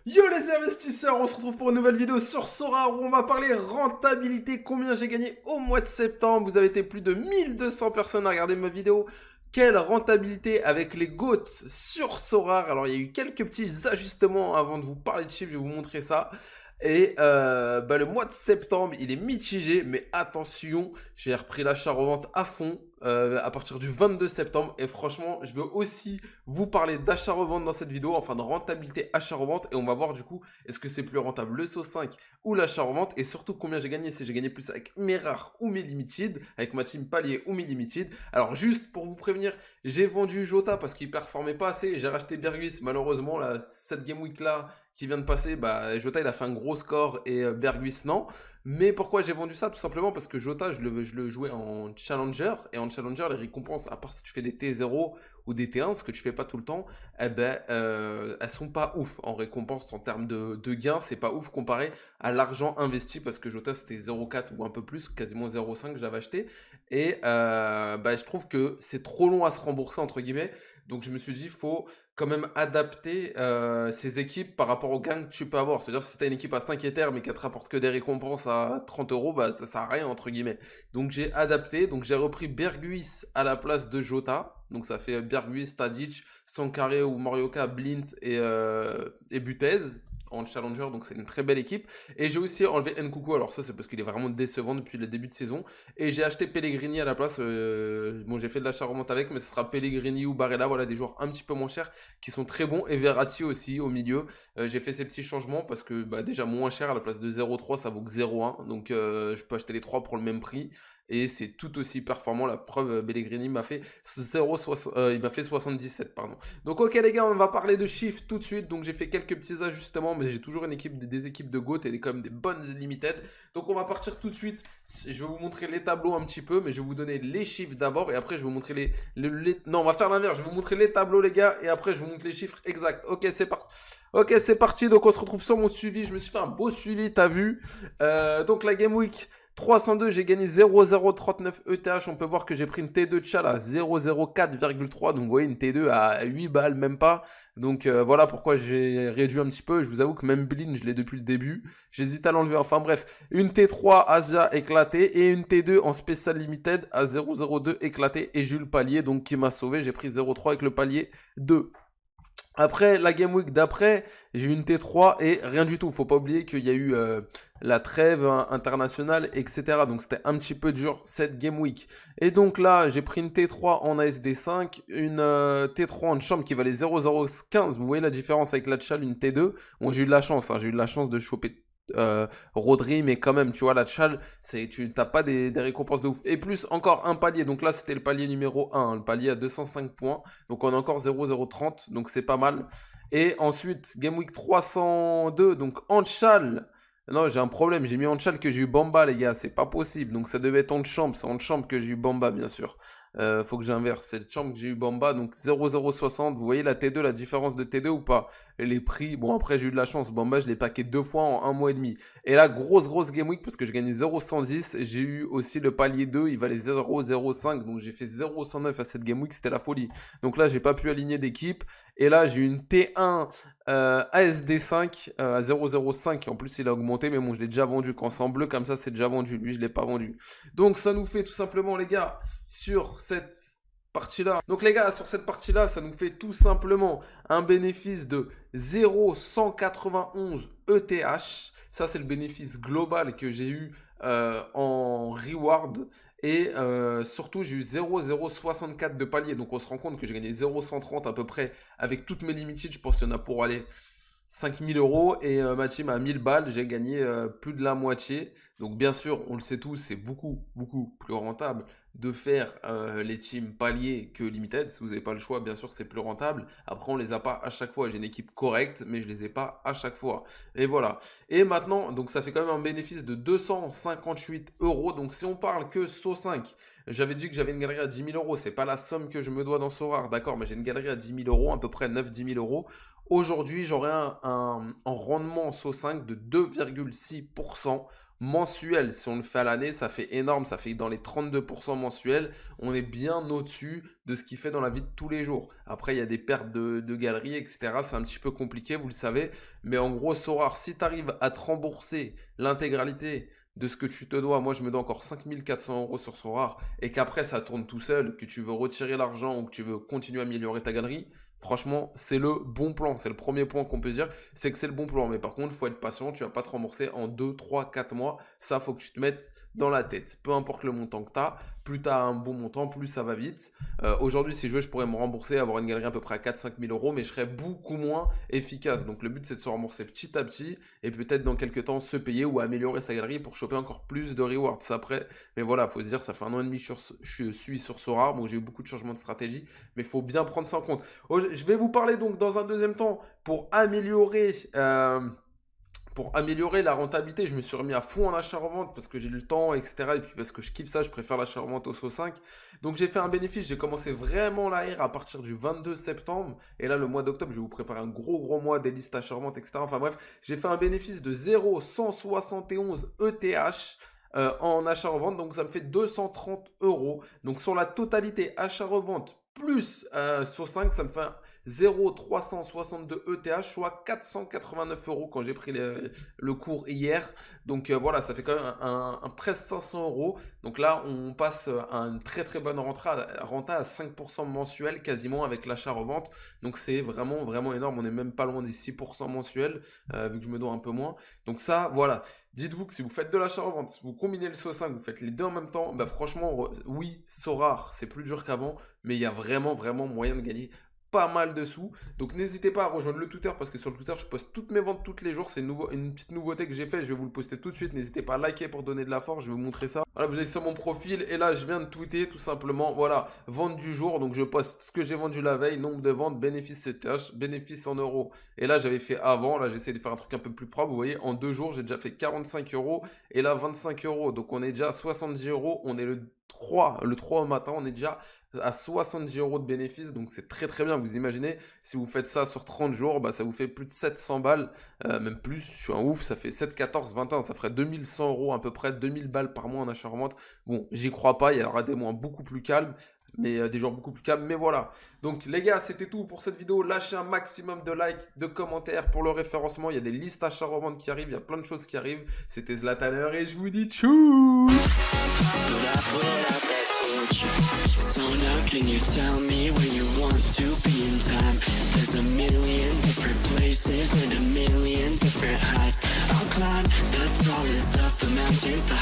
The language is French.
Yo les investisseurs, on se retrouve pour une nouvelle vidéo sur Sora où on va parler rentabilité, combien j'ai gagné au mois de septembre. Vous avez été plus de 1200 personnes à regarder ma vidéo. Quelle rentabilité avec les GOATs sur Sora. Alors il y a eu quelques petits ajustements avant de vous parler de chiffres, je vais vous montrer ça. Et le mois de septembre, il est mitigé, mais attention, j'ai repris l'achat-revente à fond à partir du 22 septembre. Et franchement, je veux aussi vous parler d'achat-revente dans cette vidéo, enfin de rentabilité achat-revente. Et on va voir du coup, est-ce que c'est plus rentable le SO5 ou l'achat-revente. Et surtout, combien j'ai gagné, si j'ai gagné plus avec mes rares ou mes limited, avec ma team palier ou mes limited. Alors juste pour vous prévenir, j'ai vendu Jota parce qu'il performait pas assez. J'ai racheté Berguis, malheureusement, cette game week là qui vient de passer, Jota il a fait un gros score et Berghuis non. Mais pourquoi j'ai vendu ça? Tout simplement parce que Jota je le jouais en challenger, et en challenger les récompenses, à part si tu fais des T0 ou des T1, ce que tu fais pas tout le temps, elles sont pas ouf en récompense en termes de gains, c'est pas ouf comparé à l'argent investi, parce que Jota c'était 0,4 ou un peu plus, quasiment 0,5 je l'avais acheté, et je trouve que c'est trop long à se rembourser entre guillemets. Donc je me suis dit, faut quand même adapter ces équipes par rapport aux gains que tu peux avoir. C'est-à-dire, si tu as une équipe à 5 Ethers mais qui te rapporte que des récompenses à 30 euros, ça sert à rien, entre guillemets. Donc j'ai adapté, donc j'ai repris Berghuis à la place de Jota. Donc ça fait Berghuis, Tadic, Sankharé ou Morioka, Blint et Butez en challenger, donc c'est une très belle équipe. Et j'ai aussi enlevé Nkunku, alors ça c'est parce qu'il est vraiment décevant depuis le début de saison. Et j'ai acheté Pellegrini à la place. Bon, j'ai fait de l'achat remonte avec, mais ce sera Pellegrini ou Barella, voilà des joueurs un petit peu moins chers qui sont très bons. Et Verratti aussi au milieu. J'ai fait ces petits changements parce que déjà moins cher, à la place de 0,3 ça vaut que 0,1. Donc je peux acheter les 3 pour le même prix. Et c'est tout aussi performant. La preuve, Pellegrini m'a fait 0, il m'a fait 77, pardon. Donc ok les gars, on va parler de chiffres tout de suite. Donc j'ai fait quelques petits ajustements, mais j'ai toujours une équipe, des équipes de GOAT et quand même des bonnes limited. Donc on va partir tout de suite. Je vais vous montrer les tableaux un petit peu, mais je vais vous donner les chiffres d'abord et après je vais vous montrer Non, on va faire l'inverse. Je vais vous montrer les tableaux les gars et après je vous montre les chiffres exacts. Ok, c'est parti. Ok, c'est parti. Donc on se retrouve sur mon suivi. Je me suis fait un beau suivi, t'as vu. Donc la Game Week 302, j'ai gagné 0,039 ETH. On peut voir que j'ai pris une T2 de Chala à 0,04,3. Donc, vous voyez, une T2 à 8 balles, même pas. Donc, voilà pourquoi j'ai réduit un petit peu. Je vous avoue que même Blin, je l'ai depuis le début. J'hésite à l'enlever. Enfin, bref. Une T3 Asia éclatée et une T2 en Special Limited à 0,02 éclatée. Et j'ai eu le palier, donc, qui m'a sauvé. J'ai pris 0,3 avec le palier 2. Après, la Game Week d'après, j'ai eu une T3 et rien du tout. Faut pas oublier qu'il y a eu la trêve internationale, etc. Donc c'était un petit peu dur cette Game Week. Et donc là, j'ai pris une T3 en ASD5, une T3 en chambre qui valait 0,015. Vous voyez la différence avec la Tchal, une T2. Bon, j'ai eu de la chance, hein. J'ai eu de la chance de choper Rodri, mais quand même, tu vois, la Tchal, tu n'as pas des récompenses de ouf. Et plus encore un palier. Donc là, c'était le palier numéro 1, hein, le palier à 205 points. Donc on a encore 0,030, donc c'est pas mal. Et ensuite, Game Week 302, donc Anchal. Non, j'ai un problème, j'ai mis Anchal que j'ai eu Bamba, les gars, c'est pas possible. Donc ça devait être Anchamp, c'est Anchamp que j'ai eu Bamba, bien sûr. Faut que j'inverse, c'est le champ que j'ai eu Bamba, donc 0,060. Vous voyez la T2, la différence de T2 ou pas? Les prix, bon après j'ai eu de la chance, Bamba je l'ai packé 2 fois en un mois et demi. Et là, grosse Game Week parce que j'ai gagné 0,110. J'ai eu aussi le palier 2, il valait 0,05. Donc j'ai fait 0,109 à cette Game Week, c'était la folie. Donc là, j'ai pas pu aligner d'équipe. Et là, j'ai eu une T1 ASD5 à 0,05. En plus, il a augmenté, mais bon, je l'ai déjà vendu. Quand c'est en bleu comme ça, c'est déjà vendu. Lui, je l'ai pas vendu. Donc ça nous fait tout simplement, les gars, sur cette partie-là. Donc les gars, sur cette partie-là, ça nous fait tout simplement un bénéfice de 0,191 ETH. Ça, c'est le bénéfice global que j'ai eu en reward. Et surtout, j'ai eu 0,064 de palier. Donc, on se rend compte que j'ai gagné 0,130 à peu près avec toutes mes limited. Je pense qu'il y en a pour aller 5000 euros. Et ma team à 1000 balles, j'ai gagné plus de la moitié. Donc, bien sûr, on le sait tous, c'est beaucoup plus rentable de faire les teams paliers que limited. Si vous n'avez pas le choix, bien sûr, c'est plus rentable. Après, on les a pas à chaque fois. J'ai une équipe correcte, mais je les ai pas à chaque fois. Et voilà. Et maintenant, donc ça fait quand même un bénéfice de 258 euros. Donc si on parle que SO5, j'avais dit que j'avais une galerie à 10 000 euros. C'est pas la somme que je me dois dans SORAR, d'accord, mais j'ai une galerie à 10 000 euros, à peu près 9-10 000 euros. Aujourd'hui, j'aurai un rendement SO5 de 2,6%. mensuel. Si on le fait à l'année, ça fait énorme, ça fait dans les 32% mensuels. On est bien au-dessus de ce qu'il fait dans la vie de tous les jours. Après, il y a des pertes de galeries, etc. C'est un petit peu compliqué, vous le savez. Mais en gros, Sorare, si tu arrives à te rembourser l'intégralité de ce que tu te dois, moi je me dois encore 5400 € sur Sorare, et qu'après ça tourne tout seul, que tu veux retirer l'argent ou que tu veux continuer à améliorer ta galerie, franchement, c'est le bon plan. C'est le premier point qu'on peut dire, c'est que c'est le bon plan. Mais par contre, il faut être patient, tu vas pas te rembourser en 2, 3, 4 mois. Ça, faut que tu te mettes dans la tête. Peu importe le montant que tu as, plus tu as un bon montant, plus ça va vite. Aujourd'hui, si je veux, je pourrais me rembourser, avoir une galerie à peu près à 4-5 000 €, mais je serais beaucoup moins efficace. Donc le but, c'est de se rembourser petit à petit et peut-être dans quelques temps se payer ou améliorer sa galerie pour choper encore plus de rewards après. Mais voilà, faut se dire, ça fait 1 an et demi que je suis sur Sorare, donc j'ai eu beaucoup de changements de stratégie, mais il faut bien prendre ça en compte. Je vais vous parler donc dans un deuxième temps pour améliorer la rentabilité. Je me suis remis à fond en achat-revente parce que j'ai eu le temps, etc. Et puis parce que je kiffe ça, je préfère l'achat-revente au SO5. Donc j'ai fait un bénéfice, j'ai commencé vraiment l'AR à partir du 22 septembre. Et là, le mois d'octobre, je vais vous préparer un gros mois des listes achat-revente, etc. Enfin bref, j'ai fait un bénéfice de 0,171 ETH. En achat-revente, donc ça me fait 230 €. Donc sur la totalité achat-revente plus SO5, ça me fait 0,362 ETH, soit 489 € quand j'ai pris le cours hier. Donc voilà, ça fait quand même un presque 500 €. Donc là, on passe à une très bonne renta à 5% mensuel quasiment avec l'achat-revente. Donc c'est vraiment énorme. On n'est même pas loin des 6% mensuels, vu que je me dois un peu moins. Donc ça, voilà. Dites-vous que si vous faites de l'achat-revente, si vous combinez le SO5, vous faites les deux en même temps, bah franchement, oui, Sorare, c'est plus dur qu'avant, mais il y a vraiment moyen de gagner pas mal de sous. Donc n'hésitez pas à rejoindre le Twitter parce que sur le Twitter, je poste toutes mes ventes tous les jours. C'est une petite nouveauté que j'ai fait. Je vais vous le poster tout de suite. N'hésitez pas à liker pour donner de la force. Je vais vous montrer ça. Voilà, vous allez sur mon profil et là, je viens de tweeter tout simplement. Voilà, vente du jour. Donc je poste ce que j'ai vendu la veille, nombre de ventes, bénéfice CTH, bénéfice en euros. Et là, j'avais fait avant. Là, j'essaie de faire un truc un peu plus propre. Vous voyez, en 2 jours, j'ai déjà fait 45 € et là 25 €. Donc on est déjà à 70 €. On est le 3 au matin. On est déjà à 70 € de bénéfices, donc c'est très bien. Vous imaginez, si vous faites ça sur 30 jours, bah, ça vous fait plus de 700 balles, même plus, je suis un ouf, ça fait 7, 14, 21, ça ferait 2100 € à peu près, 2000 balles par mois en achat-revente. Bon, j'y crois pas, il y aura des mois beaucoup plus calmes, mais des jours beaucoup plus calmes, mais voilà. Donc les gars, c'était tout pour cette vidéo. Lâchez un maximum de likes, de commentaires pour le référencement. Il y a des listes achat-revente qui arrivent, il y a plein de choses qui arrivent. C'était Zlataner et je vous dis tchou. So now can you tell me where you want to be in time? There's a million different places and a million different heights. I'll climb the tallest of the mountains, the